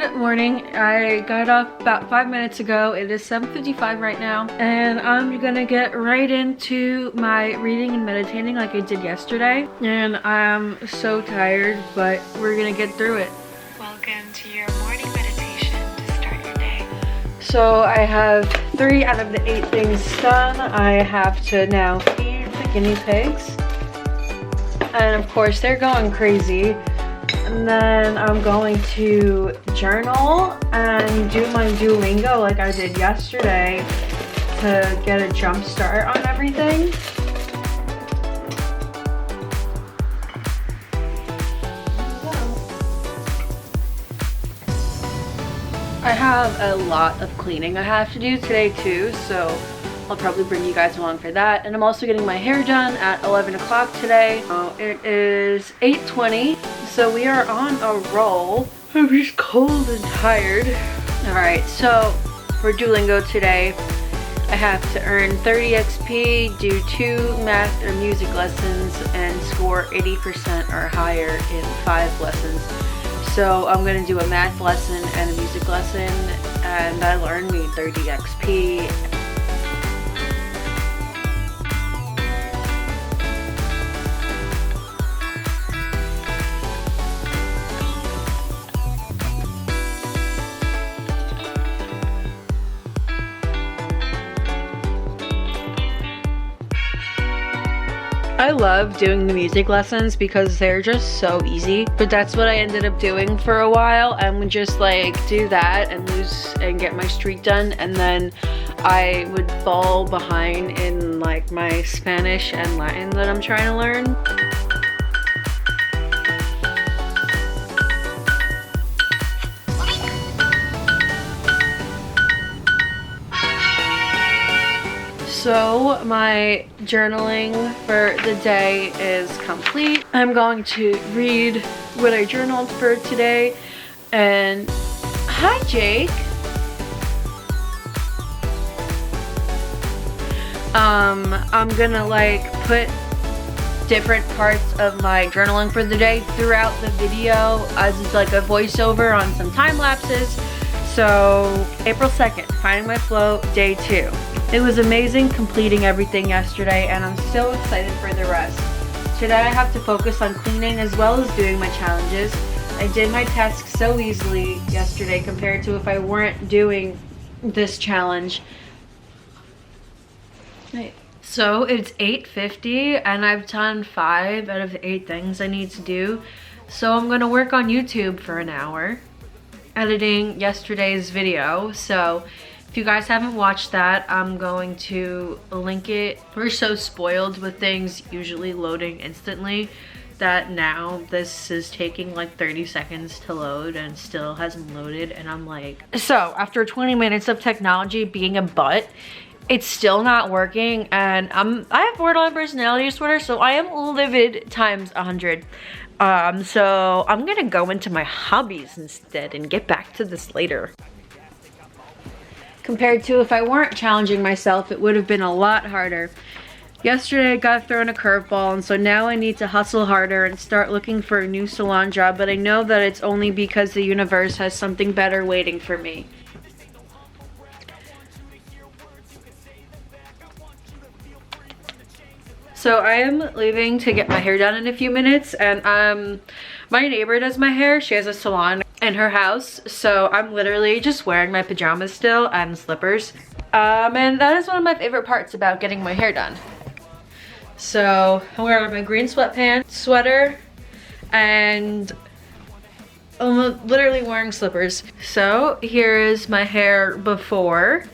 Good morning. I got up about 5 minutes ago. It is 7:55 right now, and I'm gonna get right into my reading and meditating like I did yesterday. And I'm so tired, but we're gonna get through it. Welcome to your morning meditation to start your day. So I have 3 out of the 8 things done. I have to now feed the guinea pigs, and of course they're going crazy. And then I'm going to journal and do my Duolingo like I did yesterday to get a jump start on everything. I have a lot of cleaning I have to do today too, so I'll probably bring you guys along for that. And I'm also getting my hair done at 11 o'clock today. It is 8:20, so we are on a roll. I'm just cold and tired. Alright, so for Duolingo today, I have to earn 30 XP, do 2 math or music lessons, and score 80% or higher in 5 lessons. So I'm gonna do a math lesson and a music lesson, and that'll earn me 30 XP. I love doing the music lessons because they're just so easy, but that's what I ended up doing for a while. I would just like do that and lose and get my streak done, and then I would fall behind in like my Spanish and Latin that I'm trying to learn. So my journaling for the day is complete. I'm going to read what I journaled for today. And hi, Jake. I'm gonna like put different parts of my journaling for the day throughout the video as like a voiceover on some time lapses. So April 2nd, finding my flow, day 2. It was amazing completing everything yesterday, and I'm so excited for the rest. Today I have to focus on cleaning as well as doing my challenges. I did my tasks so easily yesterday compared to if I weren't doing this challenge. So it's 8:50 and I've done 5 out of the 8 things I need to do. So I'm gonna work on YouTube for an hour, editing yesterday's video. So if you guys haven't watched that, I'm going to link it. We're so spoiled with things usually loading instantly that now this is taking like 30 seconds to load and still hasn't loaded, and I'm like, so after 20 minutes of technology being a butt, it's still not working. And I have borderline personality disorder, so I am livid times 100. So I'm gonna go into my hobbies instead and get back to this later. Compared to if I weren't challenging myself, it would have been a lot harder. Yesterday I got thrown a curveball, and so now I need to hustle harder and start looking for a new salon job, but I know that it's only because the universe has something better waiting for me. So I am leaving to get my hair done in a few minutes, and my neighbor does my hair. She has a salon in her house, so I'm literally just wearing my pajamas still and slippers. And that is one of my favorite parts about getting my hair done. So I'm wearing my green sweatpants, sweater, and I'm literally wearing slippers. So here is my hair before.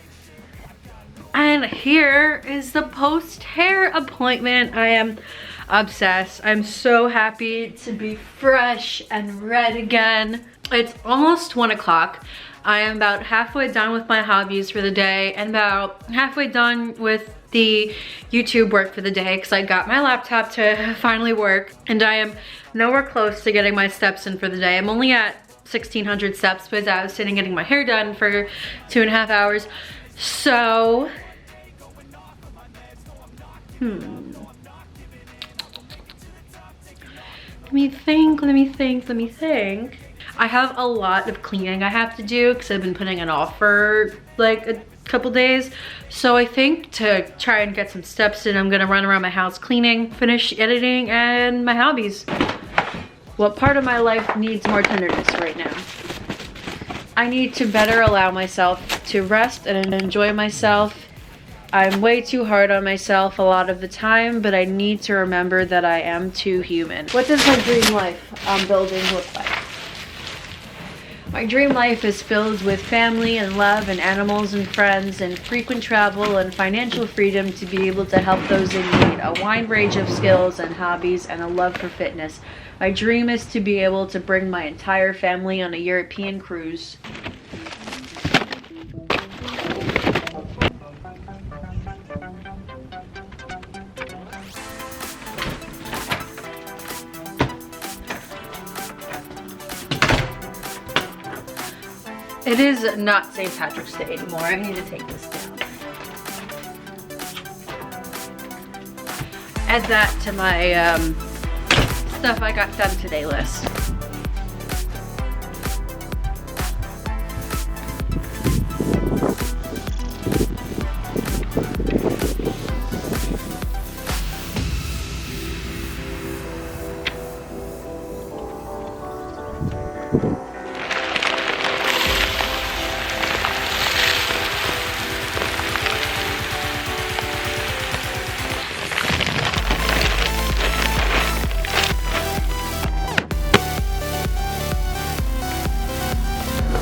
And here is the post-hair appointment. I am obsessed. I'm so happy to be fresh and red again. It's almost 1 o'clock. I am about halfway done with my hobbies for the day and about halfway done with the YouTube work for the day because I got my laptop to finally work, and I am nowhere close to getting my steps in for the day. I'm only at 1,600 steps because I was sitting getting my hair done for 2.5 hours. So let me think. I have a lot of cleaning I have to do because I've been putting it off for like a couple days. So I think to try and get some steps in, I'm gonna run around my house cleaning, finish editing, and my hobbies. What part of my life needs more tenderness right now? I need to better allow myself to rest and enjoy myself. I'm way too hard on myself a lot of the time, but I need to remember that I am too human. What does my dream life I'm building look like? My dream life is filled with family and love and animals and friends and frequent travel and financial freedom to be able to help those in need, a wide range of skills and hobbies, and a love for fitness. My dream is to be able to bring my entire family on a European cruise. It is not St. Patrick's Day anymore. I need to take this down. Add that to my stuff I got done today list.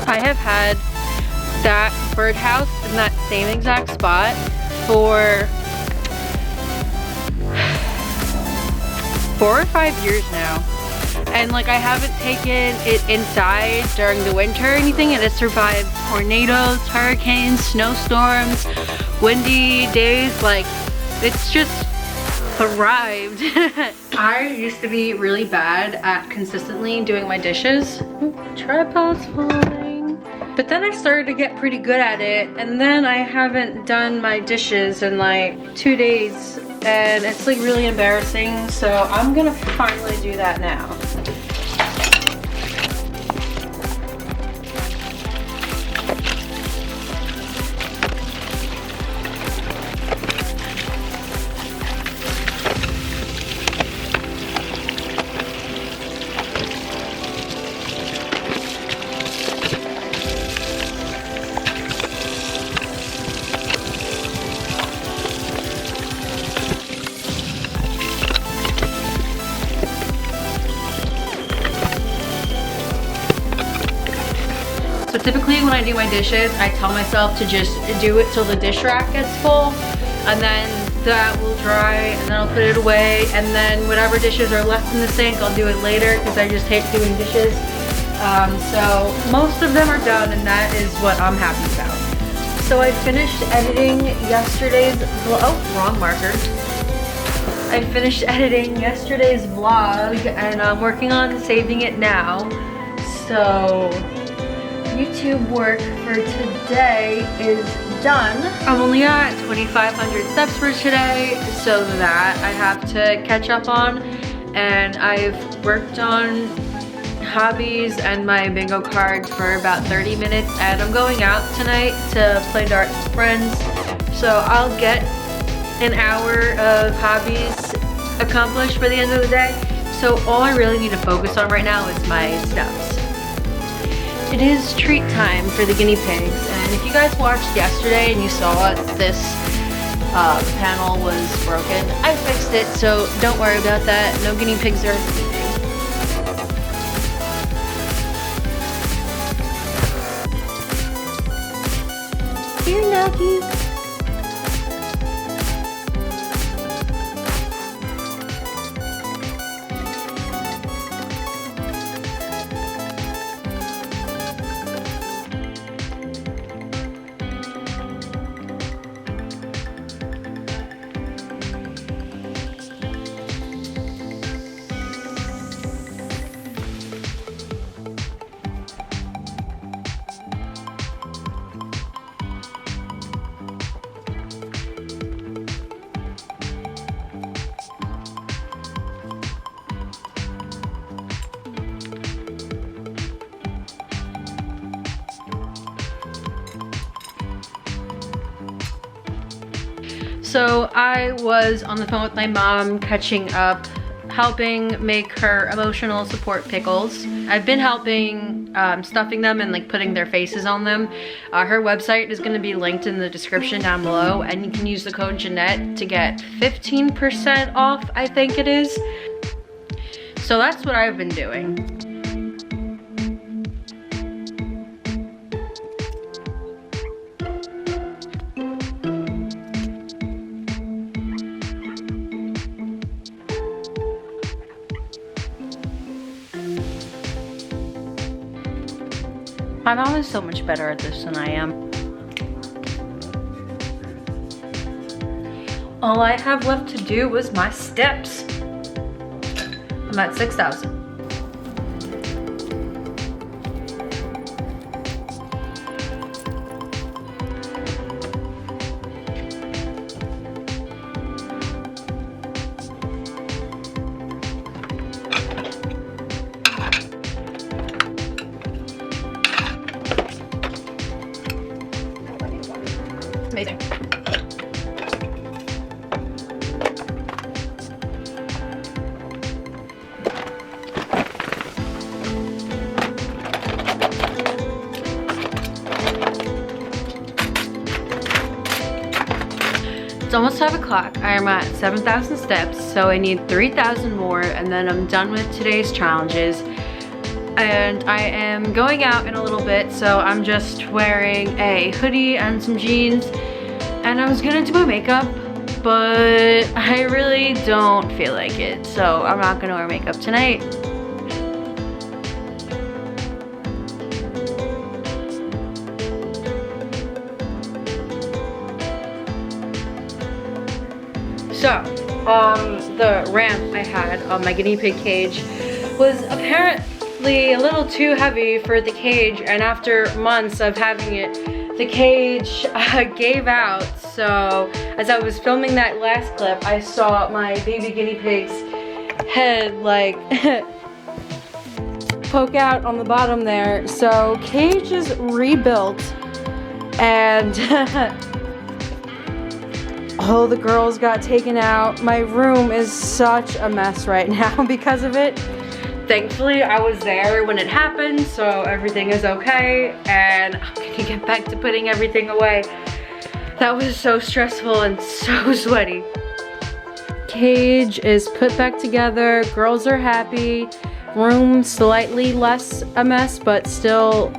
I have had that birdhouse in that same exact spot for 4 or 5 years now. And like I haven't taken it inside during the winter or anything, and it survived tornadoes, hurricanes, snowstorms, windy days. Like it's just thrived. I used to be really bad at consistently doing my dishes. Tripod's falling. But then I started to get pretty good at it, and then I haven't done my dishes in like 2 days, and it's like really embarrassing, so I'm gonna finally do that now. So typically when I do my dishes, I tell myself to just do it till the dish rack gets full, and then that will dry, and then I'll put it away, and then whatever dishes are left in the sink, I'll do it later because I just hate doing dishes. So most of them are done, and that is what I'm happy about. So I finished editing yesterday's vlog. Oh, wrong marker. I finished editing yesterday's vlog, and I'm working on saving it now. So YouTube work for today is done. I'm only at 2,500 steps for today, so that I have to catch up on. And I've worked on hobbies and my bingo card for about 30 minutes, and I'm going out tonight to play darts with friends. So I'll get an hour of hobbies accomplished by the end of the day. So all I really need to focus on right now is my steps. It is treat time for the guinea pigs, and if you guys watched yesterday and you saw it, this panel was broken. I fixed it, so don't worry about that. No guinea pigs are escaping. Here, Nuggie. So I was on the phone with my mom catching up, helping make her emotional support pickles. I've been helping stuffing them and like putting their faces on them. Her website is gonna be linked in the description down below, and you can use the code Jeanette to get 15% off, I think it is. So that's what I've been doing. My mom is so much better at this than I am. All I have left to do was my steps. I'm at 6,000. Amazing. It's almost 5 o'clock. I am at 7,000 steps, so I need 3,000 more, and then I'm done with today's challenges. And I am going out in a little bit, so I'm just wearing a hoodie and some jeans, and I was gonna do my makeup, but I really don't feel like it, so I'm not gonna wear makeup tonight. So, the ramp I had on my guinea pig cage was apparently a little too heavy for the cage, and after months of having it, the cage gave out. So as I was filming that last clip, I saw my baby guinea pig's head like poke out on the bottom there. So cage is rebuilt, and all the girls got taken out. My room is such a mess right now because of it. Thankfully, I was there when it happened, so everything is okay, and I'm gonna get back to putting everything away. That was so stressful and so sweaty. Cage is put back together, girls are happy, room slightly less a mess, but still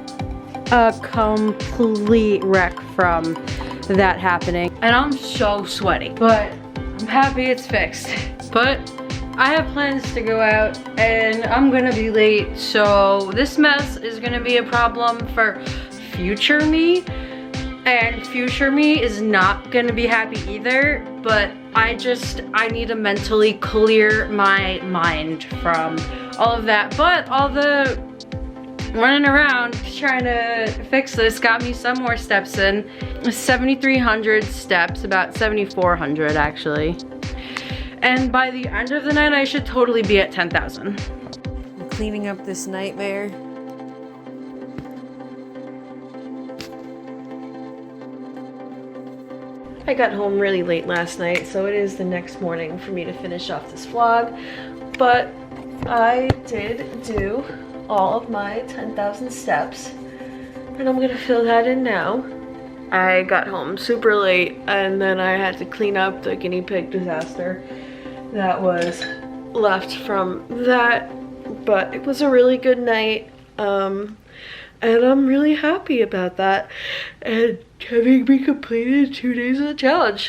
a complete wreck from that happening. And I'm so sweaty, but I'm happy it's fixed. But I have plans to go out and I'm gonna be late, so this mess is gonna be a problem for future me, and future me is not gonna be happy either, but I need to mentally clear my mind from all of that. But all the running around trying to fix this got me some more steps in. 7,300 steps, about 7,400 actually. And by the end of the night, I should totally be at 10,000. I'm cleaning up this nightmare. I got home really late last night, so it is the next morning for me to finish off this vlog. But I did do all of my 10,000 steps, and I'm gonna fill that in now. I got home super late, and then I had to clean up the guinea pig disaster that was left from that, but it was a really good night, and I'm really happy about that, and having me completed 2 days of the challenge.